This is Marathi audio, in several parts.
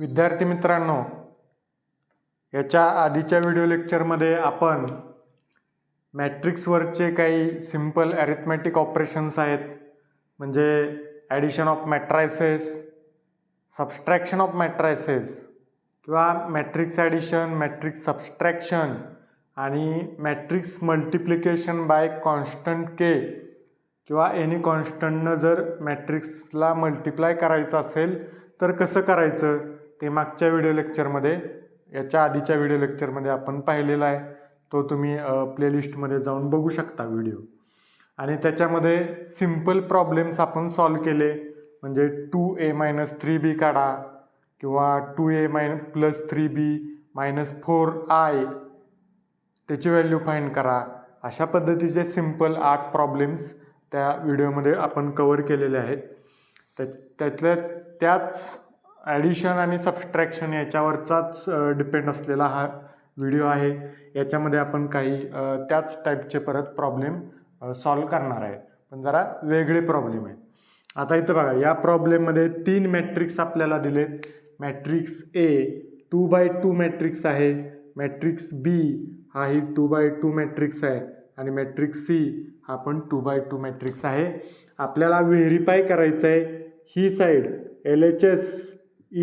विद्यार्थी मित्रांनो, याच्या आधीच्या व्हिडिओ लेक्चरमध्ये आपण मॅट्रिक्सवरचे काही सिंपल अरिथमॅटिक ऑपरेशन्स आहेत, म्हणजे addition of matrices, subtraction of matrices किंवा मॅट्रिक्स ॲडिशन, मॅट्रिक्स सबस्ट्रॅक्शन आणि मॅट्रिक्स मल्टिप्लिकेशन बाय कॉन्स्टंट के किंवा एनी कॉन्स्टंटनं जर मॅट्रिक्सला मल्टिप्लाय करायचं असेल तर कसं करायचं ते मागच्या व्हिडिओ लेक्चरमध्ये, याच्या आधीच्या व्हिडिओ लेक्चरमध्ये आपण पाहिलेला आहे. तो तुम्ही प्लेलिस्टमध्ये जाऊन बघू शकता व्हिडिओ. आणि त्याच्यामध्ये सिंपल प्रॉब्लेम्स आपण सॉल्व केले, म्हणजे 2a-3b काढा किंवा 2a+3b -4i त्याची व्हॅल्यू फाइंड करा. अशा पद्धतीचे सिंपल 8 प्रॉब्लेम्स त्या व्हिडिओमध्ये आपण कवर केलेले आहेत. त्याच ॲडिशन आणि सबस्ट्रॅक्शन याच्यावरचाच डिपेंड असलेला हा व्हिडिओ आहे. याच्यामध्ये आपण काही त्याच टाईपचे परत प्रॉब्लेम सॉल्व करणार आहे, पण जरा वेगळे प्रॉब्लेम आहेत. आता इथं बघा, या प्रॉब्लेममध्ये 3 मॅट्रिक्स आपल्याला दिलेत. मॅट्रिक्स ए 2x2 मॅट्रिक्स आहे, मॅट्रिक्स बी हा ही 2x2 मॅट्रिक्स आहे आणि मॅट्रिक्स सी हा पण 2x2 मॅट्रिक्स आहे. आपल्याला व्हेरीफाय करायचं आहे ही साईड LHS =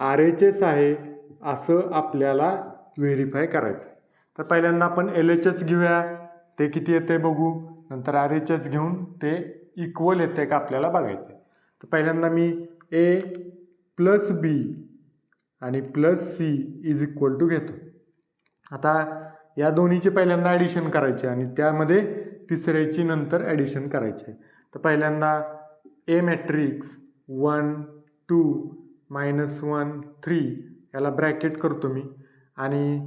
RHS आहे असं आपल्याला व्हेरीफाय करायचं आहे. तर पहिल्यांदा आपण LHS घेऊया, ते किती येते बघू, नंतर RHS घेऊन ते इक्वल येते का आपल्याला बघायचं आहे. तर पहिल्यांदा मी A + B आणि +C = घेतो. आता या दोन्हीची पहिल्यांदा ॲडिशन करायची आणि त्यामध्ये तिसऱ्याची नंतर ॲडिशन करायची आहे. तर पहिल्यांदा A मॅट्रिक्स 1 2 -1 3 याला ब्रॅकेट करतो मी, आणि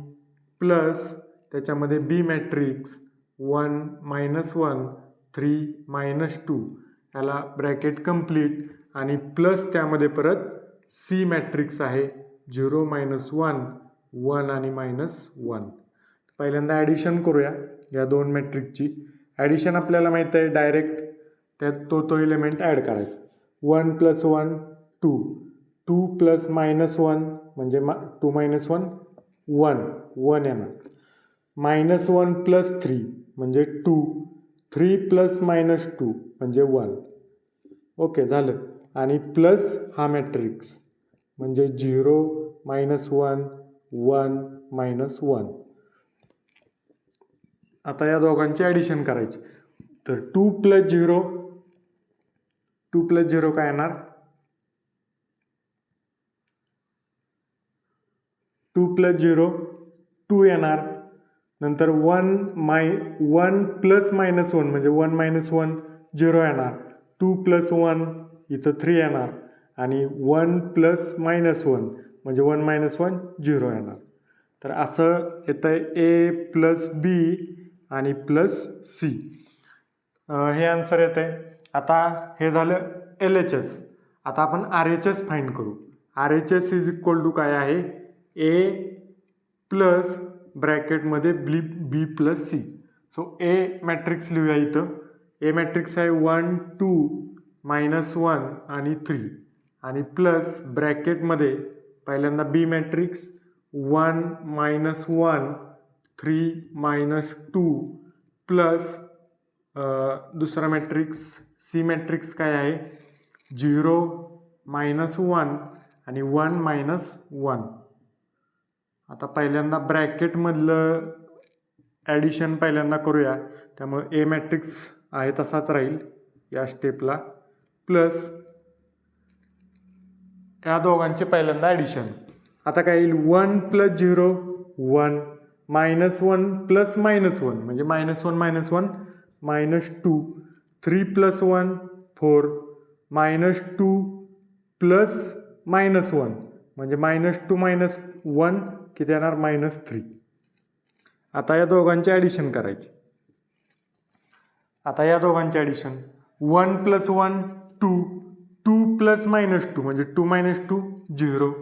प्लस त्याच्यामध्ये B मॅट्रिक्स 1 -1 3 -2 याला ब्रॅकेट कंप्लीट, आणि प्लस त्यामध्ये परत C मॅट्रिक्स आहे 0 -1 1 आणि -1. पहिल्यांदा ॲडिशन करूया या दोन मॅट्रिक्सची. ॲडिशन आपल्याला माहीत आहे, डायरेक्ट त्यात तो एलिमेंट ॲड करायचा. 1 + 1 2 2 + -1 म्हणजे 2 - 1 1 येणार. -1 + 3 म्हणजे 2 3 + -2 म्हणजे 1. ओके, झालं. आणि प्लस हा मॅट्रिक्स म्हणजे 0 -1 1 -1. आता या दोघांची ॲडिशन करायची. तर 2 + 0 2 + 0 काय येणार, 2 + 0 2 येणार. नंतर 1 + -1 म्हणजे 1 -1 0 येणार. 2 + 1 इथं 3 येणार, आणि 1 + -1 म्हणजे 1 -1 0 येणार. तर असं येतं A + B आणि +C, हे आन्सर येतं आहे. आता हे झालं LHS. आता आपण RHS फाइंड करू. RHS = काय आहे, A प्लस ब्रॅकेटमध्ये B + C. So A matrix लिहूया इथं. A मॅट्रिक्स आहे 1 2 -1 आणि 3, आणि प्लस ब्रॅकेटमध्ये पहिल्यांदा B मॅट्रिक्स 1 -1 3 -2 प्लस दुसरा मॅट्रिक्स C मॅट्रिक्स काय आहे 0 -1 आणि 1 -1. आता पहिल्यांदा ब्रॅकेटमधलं ॲडिशन पहिल्यांदा करूया. त्यामुळे A मॅट्रिक्स आहे तसाच राहील या स्टेपला, प्लस या दोघांचे पहिल्यांदा ॲडिशन. आता काय येईल, 1 + 0 1 -1 + -1 म्हणजे -1 -1 -2 3 + 1 4 -2 + -1 म्हणजे -2 -1 किती येणार, -3. आता या दोघांची ॲडिशन करायची. आता या दोघांची ॲडिशन 1 + 1 2 2 + -2 म्हणजे 2 -2 0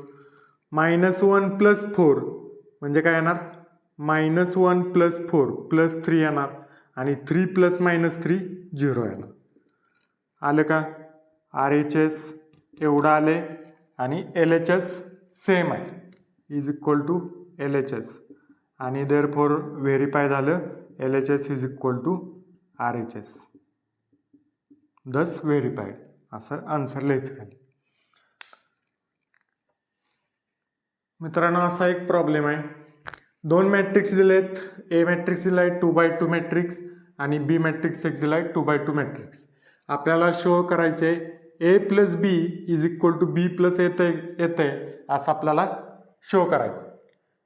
-1 + 4 म्हणजे काय येणार, -1 + 4 +3 येणार, आणि 3 + -3 0 येणार. आलं का, RHS एवढं आले. आणि LHS सेम आहे इज इक्वल टू LHS आणि देअरफॉर व्हेरीफाय झालं LHS is equal to RHS thus verified असं आन्सर लिहायचं खाली. मित्रांनो असा एक प्रॉब्लेम आहे. दोन मॅट्रिक्स दिलेत. ए मॅट्रिक्स दिला आहे 2x2 मॅट्रिक्स आणि बी मॅट्रिक्स एक दिला आहे 2x2 मॅट्रिक्स. आपल्याला शो करायचे A plus B is equal to B plus येते असं आपल्याला शो करायचं.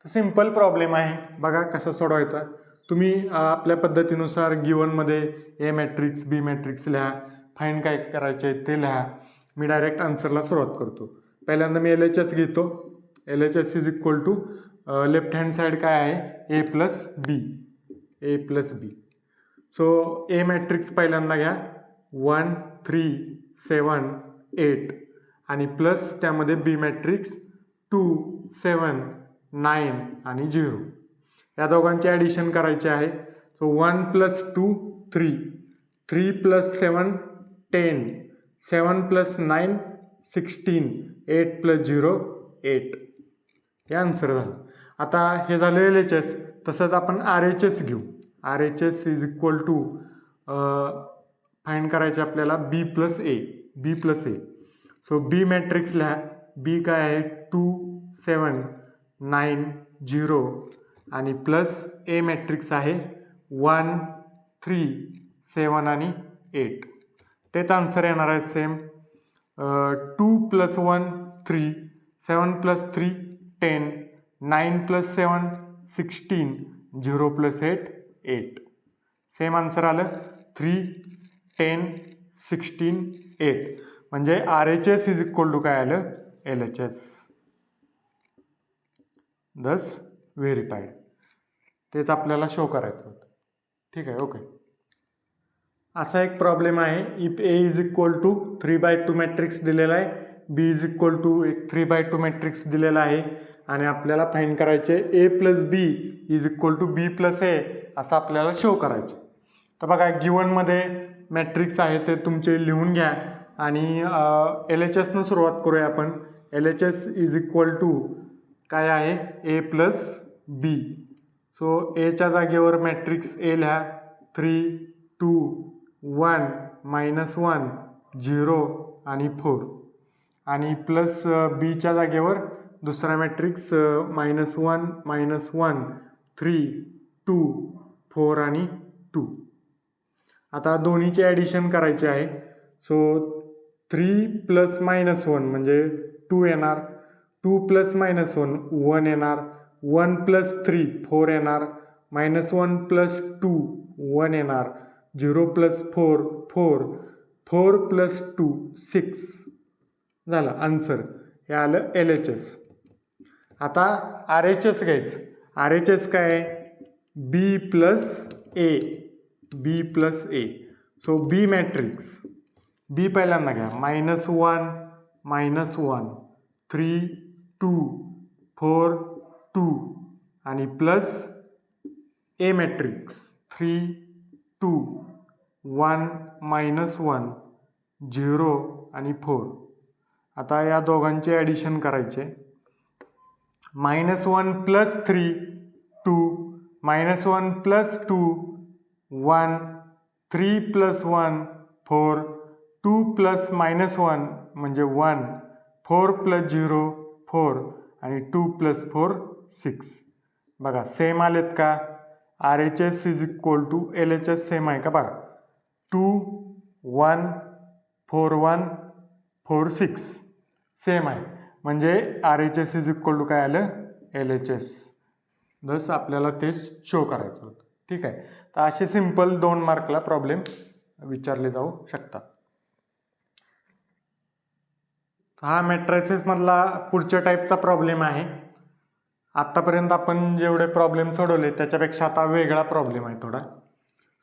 तर सिम्पल प्रॉब्लेम आहे. बघा कसं सोडवायचा. तुम्ही आपल्या पद्धतीनुसार गिवनमध्ये ए मॅट्रिक्स बी मॅट्रिक्स लिहा, फाईंड काय करायचे ते लिहा. मी डायरेक्ट आन्सरला सुरुवात करतो. पहिल्यांदा मी LHS घेतो. LHS is equal to left hand side काय आहे A plus B. So A matrix पहिल्यांदा घ्या 1 3 7 8 आणि प्लस त्यामध्ये बी मॅट्रिक्स 2 7 9 आणि 0. या दोघांचे ॲडिशन करायचे आहे. So 1 plus 2 3 3 plus 7 10 7 plus 9 16 8 plus 0 8. हे आन्सर झालं. आता हे झालं LHS. तसंच आपण RHS घेऊ. RHS is equal to find करायचे आपल्याला B plus A. So B matrix लिहा. बी काय आहे 2 7 9 0 आणि प्लस ए मॅट्रिक्स आहे 1 3 7 आणि 8. तेच आन्सर येणार आहे same. 2 plus 1 3 7 plus 3 10 9 plus 7 16 0 plus 8 8. Same answer आलं 3 10 16 8. म्हणजे RHS इज इक्वल टू काय आलं LHS. दस व्हेरीफाईड. तेच आपल्याला शो करायचं होतं. ठीक आहे ओके. असा एक प्रॉब्लेम आहे. If A is equal to 3x2 matrix दिलेला आहे, बी इज इक्वल टू एक 3x2 मॅट्रिक्स दिलेला आहे आणि आपल्याला फाइंड करायचे A plus B is equal to B plus A असं आपल्याला शो करायचे. तर बघा गिवनमध्ये मॅट्रिक्स आहे ते तुमचे लिहून घ्या आणि LHSनं सुरुवात करूया आपण. LHS इज इक्वल टू काय आहे ए प्लस बी. सो एच्या जागेवर मॅट्रिक्स ए लिहा 3 2 1 -1 0 आणि 4 आणि प्लस बीच्या जागेवर दुसरा मॅट्रिक्स -1 -1 3 2 4 आणि 2. आता दोन्हीचे ॲडिशन करायचे आहे. सो 3 प्लस -1 म्हणजे 2 येणार. 2 प्लस -1 1 येणार. 1 प्लस 3 4 येणार. -1 प्लस 2 1 येणार. 0 प्लस 4 4 4 प्लस 2 6 झालं आन्सर. हे आलं LHS. आता RHS घ्यायचं. RHS काय आहे बी plus A. So B matrix बी पहिल्यांदा घ्या -1 -1 3 2 4 2 आणि प्लस ए मॅट्रिक्स 3 2 1 -1 0 आणि 4. आता या दोघांचे ॲडिशन करायचे. -1 प्लस 3 2 -1 प्लस 2 1 3 प्लस 1 4 2 प्लस -1 म्हणजे 1 4 प्लस 0 4 आणि 2 प्लस 4 6. बघा सेम आलेत का. RHS is equal to LHS same आहे का बघा 2 1 4 1 4 6 सेम आहे. म्हणजे RHS इज इक्वल टू काय आलं LHS. दस आपल्याला ते शो करायचं होतं. ठीक आहे. तर असे सिम्पल 2 मार्कला प्रॉब्लेम विचारले जाऊ शकतात. हा मॅट्रिसेसमधला पुढच्या टाईपचा प्रॉब्लेम आहे. आत्तापर्यंत आपण जेवढे प्रॉब्लेम सोडवले त्याच्यापेक्षा आता वेगळा प्रॉब्लेम आहे थोडा.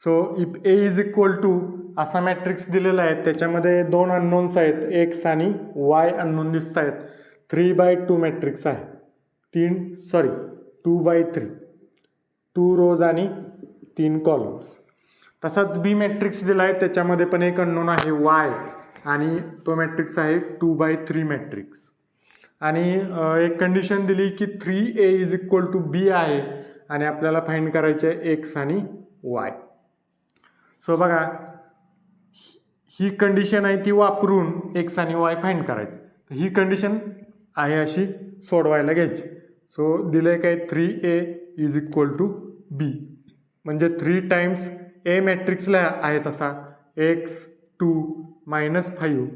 So if A is equal to असा मॅट्रिक्स दिलेला आहे. त्याच्यामध्ये 2 अननोन्स आहेत एक्स आणि वाय अननोन दिसत आहेत. 3x2 मॅट्रिक्स आहे. 2x3 2 रोज आणि 3 कॉलम्स. तसाच बी मॅट्रिक्स दिला आहे. त्याच्यामध्ये पण एक अननोन आहे वाय आणि तो मॅट्रिक्स आहे 2x3 मॅट्रिक्स. आणि एक कंडिशन दिली की 3a इज इक्वल टू बी आहे आणि आपल्याला फाइंड करायचे आहे एक्स आणि वाय. सो बघा ही कंडिशन आहे ती वापरून एक्स आणि वाय फाइंड करायचं. ही कंडिशन आहे अशी सोडवायला घ्यायची. सो दिलं काय 3a इज इक्वल टू बी म्हणजे 3 टाइम्स ए मॅट्रिक्सला आहे तसा एक्स 2 -5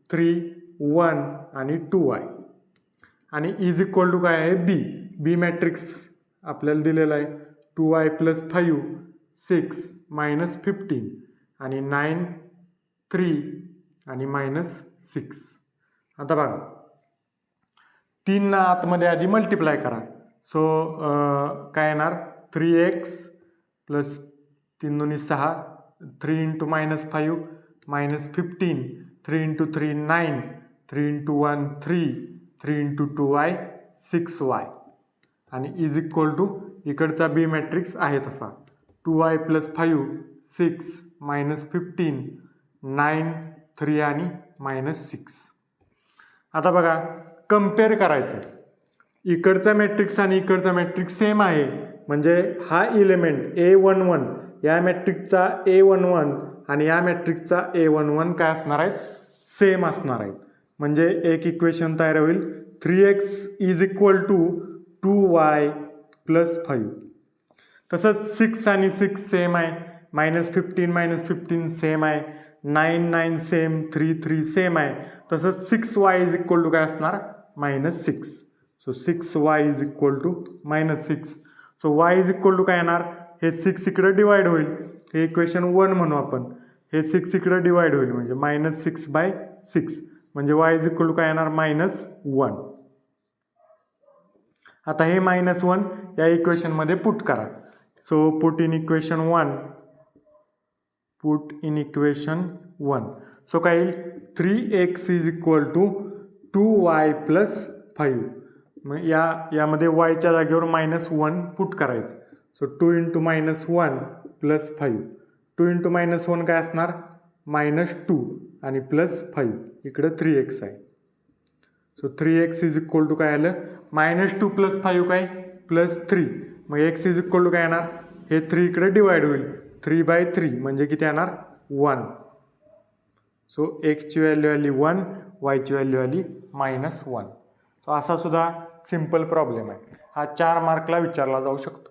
3 1 आणि 2y आणि इज इक्वल टू काय आहे बी. बी मॅट्रिक्स आपल्याला दिलेला आहे 2y + 5 6 -15 आणि 9 3 आणि -6. आता बघा 3 ना आतमध्ये आधी मल्टिप्लाय करा. सो काय येणार 3x + 3 दुनी 6 3 × -5 -15 3 × 3 9 3 × 1 3 3 × 2y 6y आणि इज इक्वल टू इकडचा बी मॅट्रिक्स आहे तसा 2y + 5 6 -15 9 3 आणि -6. आता बघा कम्पेअर करायचं. इकडचा मॅट्रिक्स आणि इकडचा मॅट्रिक्स सेम आहे म्हणजे हा इलेमेंट A11 या मॅट्रिक्सचा A11 आणि या मॅट्रिक्सचा A11 काय असणार आहेत सेम असणार आहेत. म्हणजे एक इक्वेशन तयार होईल 3x is equal to 2y + 5. तसंच 6 आणि 6 सेम आहे -15 -15 सेम आहे 9 9 सेम 3 3 सेम आहे. तसंच 6y इज इक्वल टू काय असणार -6. So 6y is equal to -6. So y is equal to काय येणार हे 6 इकडे डिवाइड होईल हे इक्वेशन 1 म्हणू आपण. हे 6 इकडे डिवाइड होईल म्हणजे -6/6 म्हणजे y इज इक्वल टू काय येणार -1. आता हे -1 या इक्वेशनमध्ये पुट करा. So put in equation 1 so काय येईल 3x is equal to 2y + 5. मग यामध्ये yच्या जागेवर -1 पुट करायचं. सो 2 × -1 + 5 2 × -1 काय असणार -2 आणि +5 इकडं 3x आहे. So 3x is equal to काय आलं -2 + 5 काय +3. मग x इज इक्वल टू काय येणार हे 3 इकडे डिवाइड होईल 3/3 म्हणजे किती येणार 1. सो एक्सची व्हॅल्यू आली 1 वायची व्हॅल्यू आली -1. सो असा सुद्धा सिम्पल प्रॉब्लेम आहे. हा 4 मार्कला विचारला जाऊ शकतो.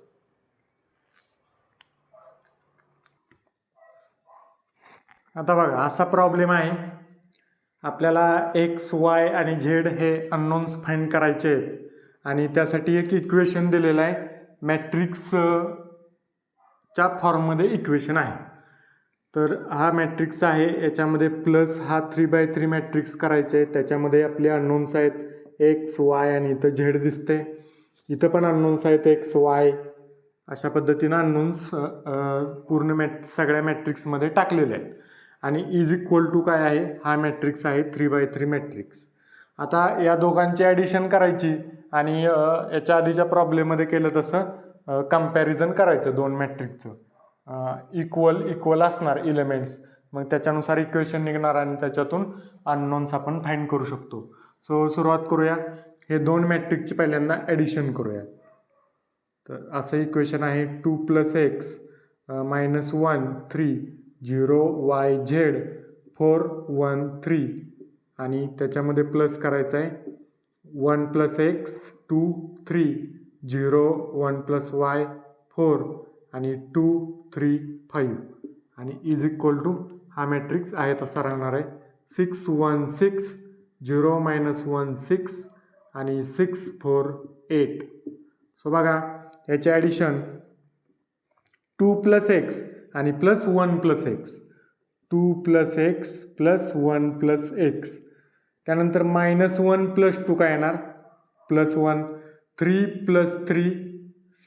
आता बघा असा प्रॉब्लेम आहे आपल्याला एक्स वाय आणि झेड हे अननोन्स फाइंड करायचे आहेत आणि त्यासाठी एक इक्वेशन दिलेलं आहे मॅट्रिक्सच्या फॉर्ममध्ये इक्वेशन आहे. तर हा मॅट्रिक्स आहे याच्यामध्ये प्लस हा 3/3 मॅट्रिक्स करायचे आहे. त्याच्यामध्ये आपले अननोन्स आहेत एक्स वाय आणि इथं झेड दिसते. इथं पण अननोन्स आहेत एक्स वाय. अशा पद्धतीनं अननोन्स पूर्ण सगळ्या मॅट्रिक्समध्ये टाकलेले आहेत आणि इज इक्वल टू काय आहे हा मॅट्रिक्स आहे 3/3 मॅट्रिक्स. आता या दोघांची ॲडिशन करायची आणि याच्या आधीच्या प्रॉब्लेममध्ये केलं तसं कंपॅरिझन करायचं दोन मॅट्रिक्सचं. इक्वल असणार इलेमेंट्स मग त्याच्यानुसार इक्वेशन निघणार आणि त्याच्यातून अननोन्स आपण फाइंड करू शकतो. सो सुरुवात करूया. हे दोन मॅट्रिक्सची पहिल्यांदा ॲडिशन करूया. तर असं इक्वेशन आहे 2 + x -1 3 0 y z 4 1 3 आणि त्याच्यामध्ये प्लस करायचं आहे 1 + x 2 3 0 1 + y 4 आणि 2 3 5 आणि इज इक्वल टू हा मॅट्रिक्स आहे तसा राहणार आहे 6 1 6 0 -1 6 आणि 6 4 8. सो बघा याचे ॲडिशन 2 + x आणि +1 + x 2 + x +1 + x त्यानंतर -1 + 2 काय येणार +1 3 + 3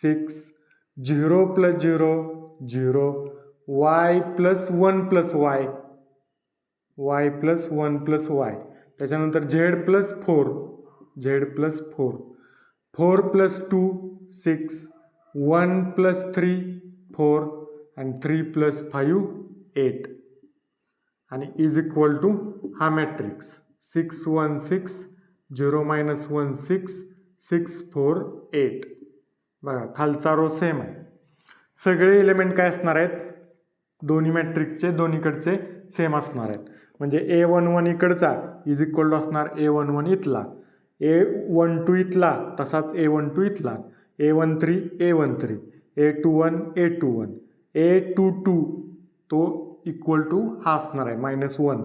6 0 + 0 0 y +1 + y y +1 + y त्याच्यानंतर z +4 z +4 4 + 2 6 1 + 3 4 आणि 3 + 5 8 आणि इज इक्वल टू हा मॅट्रिक्स 6 1 6 0 - 1 6 6 4 8. बघा खालचा रो सेम आहे. सगळे एलिमेंट काय असणार आहेत, दोन्ही मॅट्रिक्सचे दोन्हीकडचे सेम असणार आहेत. म्हणजे A11 इकडचा इज इक्वल टू असणार A11 इथला, A12 इथला तसाच A12 इथला, A13 A13, A21 A21, A22 तो इक्वल टू हा असणार आहे -1,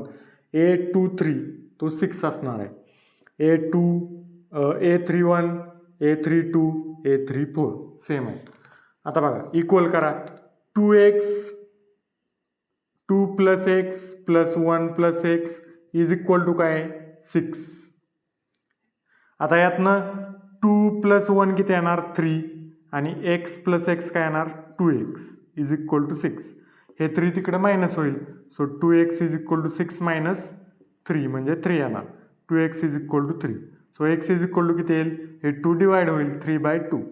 A23 तो 6 असणार आहे, A31 A32 A34 सेम आहे. आता बघा इक्वल करा. 2x 2 + x + 1 + x is equal to काय 6. आता यातनं 2 + 1 किती येणार 3 आणि x + x काय येणार 2x इज इक्वल टू 6. हे 3 तिकडे मायनस होईल. So 2x is equal to 6 - 3 म्हणजे 3 येणार. 2x is equal to 3. So x is equal to किती येईल, हे 2 डिवाइड होईल 3/2.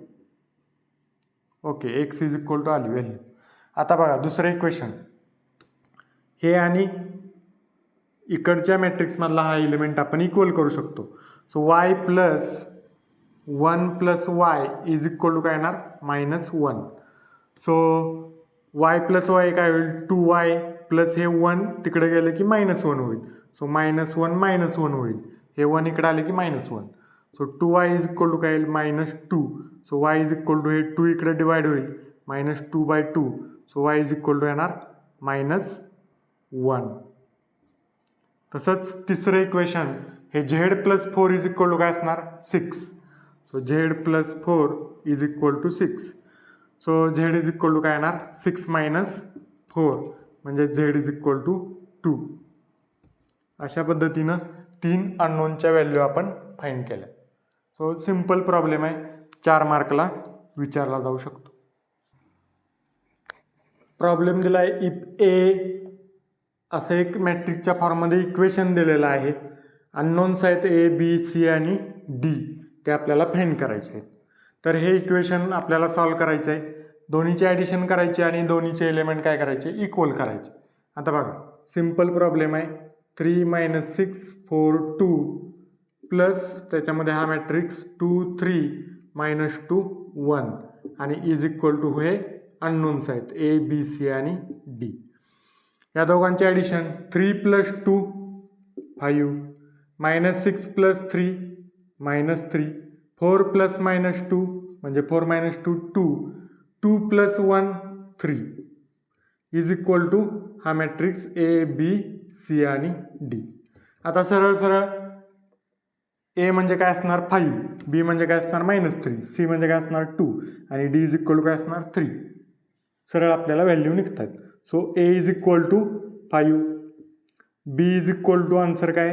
Okay, x is equal to आली व्हॅल्यू. आता बघा दुसरं इक्वेशन, हे आणि इकडच्या मॅट्रिक्समधला हा एलिमेंट आपण इक्वल करू शकतो. So y + 1 + y is equal to काय येणार -1. सो y + y काय होईल 2y प्लस हे 1 तिकडे गेलं की -1 होईल. सो -1 - 1 होईल, हे 1 इकडे आले की -1. So 2y is equal to काय येईल -2. So y is equal to हे 2 इकडे डिवाइड होईल -2/2. So y is equal to येणार -1. तसंच तिसरं इक्वेशन, हे z + 4 इज इक्वल टू काय असणार 6. So z + 4 is equal to 6. So z is equal to काय येणार 6 - 4 म्हणजे z इज इक्वल टू 2. अशा पद्धतीनं 3 अननोनच्या व्हॅल्यू आपण फाइंड केल्या. सो सिम्पल प्रॉब्लेम आहे, 4 मार्कला विचारला जाऊ शकतो. प्रॉब्लेम दिला आहे, इफ ए असं एक मॅट्रिकच्या फॉर्ममध्ये इक्वेशन दिलेलं आहे. अननोन्स आहेत A, B, C आणि D, ते आपल्याला फाइंड करायचे आहेत. तर हे इक्वेशन आपल्याला सॉल्व करायचं आहे. दोन्हीचे ॲडिशन करायचे आणि दोन्हीचे एलिमेंट काय करायचे इक्वल करायचे. आता बघा सिम्पल प्रॉब्लेम आहे. 3 - 6 4 2 प्लस त्याच्यामध्ये हा मॅट्रिक्स 2 3 -2 1 आणि इज इक्वल टू हे अननोन्स आहेत A, B, C आणि D. या दोघांचे ॲडिशन 3 + 2 5, -6 + 3 -3, 4 ± 2 म्हणजे 4 - 2 2, 2 + 1 3 इज इक्वल टू हा मॅट्रिक्स A, B, C आणि D. आता सरळ A म्हणजे काय असणार 5, B म्हणजे काय असणार -3, C म्हणजे काय असणार 2 आणि D इज इक्वल टू काय असणार 3. सरळ आपल्याला व्हॅल्यू निघतात. So A is equal to 5, B is equal to answer काय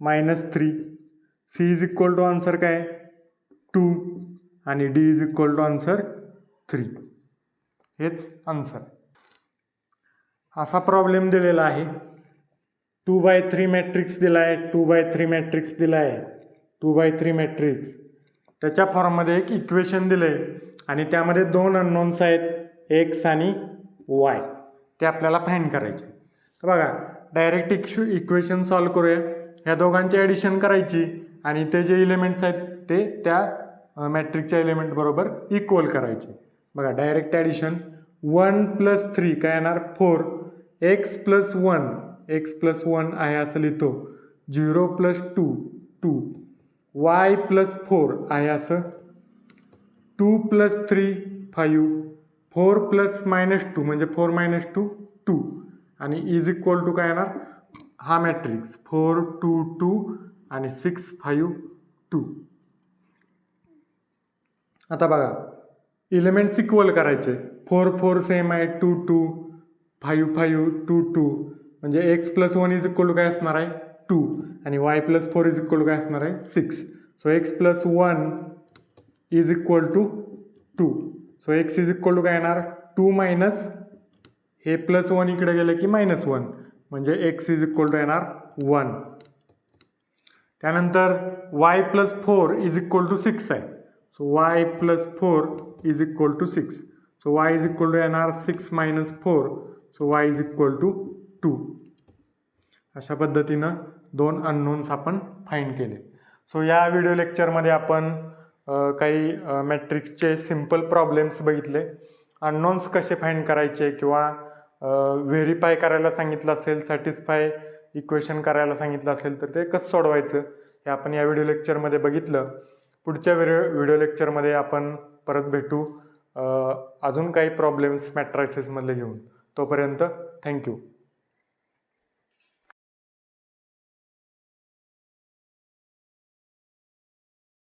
-3, C is equal to answer काय 2 आणि D is equal to answer 3. हेच आन्सर. असा प्रॉब्लेम दिलेला आहे. 2/3 मॅट्रिक्स दिला आहे, 2/3 मॅट्रिक्स दिला आहे, 2/3 मॅट्रिक्स. त्याच्या फॉर्ममध्ये एक इक्वेशन दिलं आहे आणि त्यामध्ये 2 अननोन्स आहेत x आणि y, ते आपल्याला फाइंड करायचे. तर बघा डायरेक्ट इक्वेशन सॉल्व करूया. ह्या दोघांची ॲडिशन करायची आणि ते जे एलिमेंट्स आहेत ते त्या मॅट्रिक्सच्या एलिमेंट बरोबर इक्वल करायचे. बघा डायरेक्ट ॲडिशन 1 + 3 काय येणार 4, x + 1 आहे असं लिहितो, 0 + 2 2, y + 4 आहे असं, 2 + 3 5, 4 ± 2 म्हणजे 4 - 2 2 आणि इज इक्वल टू काय येणार हा मॅट्रिक्स 4 2 2 आणि 6 5 2. आता बघा एलिमेंट्स इक्वल करायचे. 4 4 सेम आहे, 2 2, 5 5 2 2 म्हणजे x + 1 इज इक्वल टू काय असणार आहे 2 आणि y + 4 इज इक्वल टू काय असणार आहे 6. So x + 1 is equal to 2. So x is equal to काय येणार 2 मायनस हे +1 इकडे गेलं की -1 म्हणजे x इज इक्वल टू येणार 1. त्यानंतर y + 4 इज इक्वल टू 6 आहे. So y + 4 is equal to 6. So y is equal to येणार 6 - 4. So y is equal to 2. अशा पद्धतीनं 2 अननोन्स आपण फाइंड केले. सो या व्हिडिओ लेक्चरमध्ये आपण काही मॅट्रिक्सचे सिम्पल प्रॉब्लेम्स बघितले. अननोन्स कसे फाइंड करायचे किंवा व्हेरीफाय करायला सांगितलं असेल, सॅटिस्फाय इक्वेशन करायला सांगितलं असेल तर ते कसं सोडवायचं हे आपण या व्हिडिओ लेक्चरमध्ये बघितलं. पुढच्या व्हिडिओ लेक्चरमध्ये आपण परत भेटू अजून काही प्रॉब्लेम्स मॅट्रायसेसमधले घेऊन. तोपर्यंत थँक्यू.